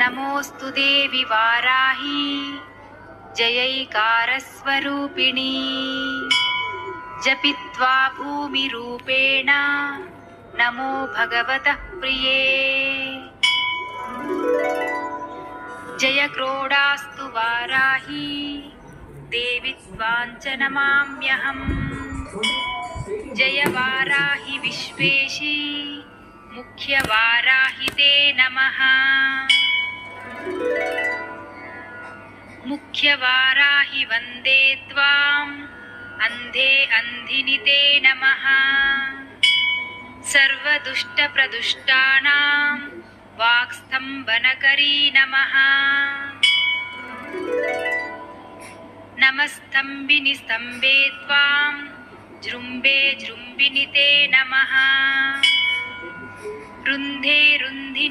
नमोऽस्तु देवि वाराही जयैकारस्वरूपिणी जपित्वा भूमिरूपेण नमो भगवतः प्रिये जय क्रोडास्तु वाराही देवि त्वां च नमाम्यहम् जय वाराहि विश्वेशी मुख्य वाराहि ते नमः मुख्य वाराहि वन्दे त्वाम् अन्धे अन्धिनि ते नमः सर्वदुष्टप्रदुष्टानां वाक्स्तम्भनकरी नमः नमस्तम्बिनि स्तम्भे त्वां जृम्भे जृम्भिनि ते नमः रुन्धे रुन्धिनि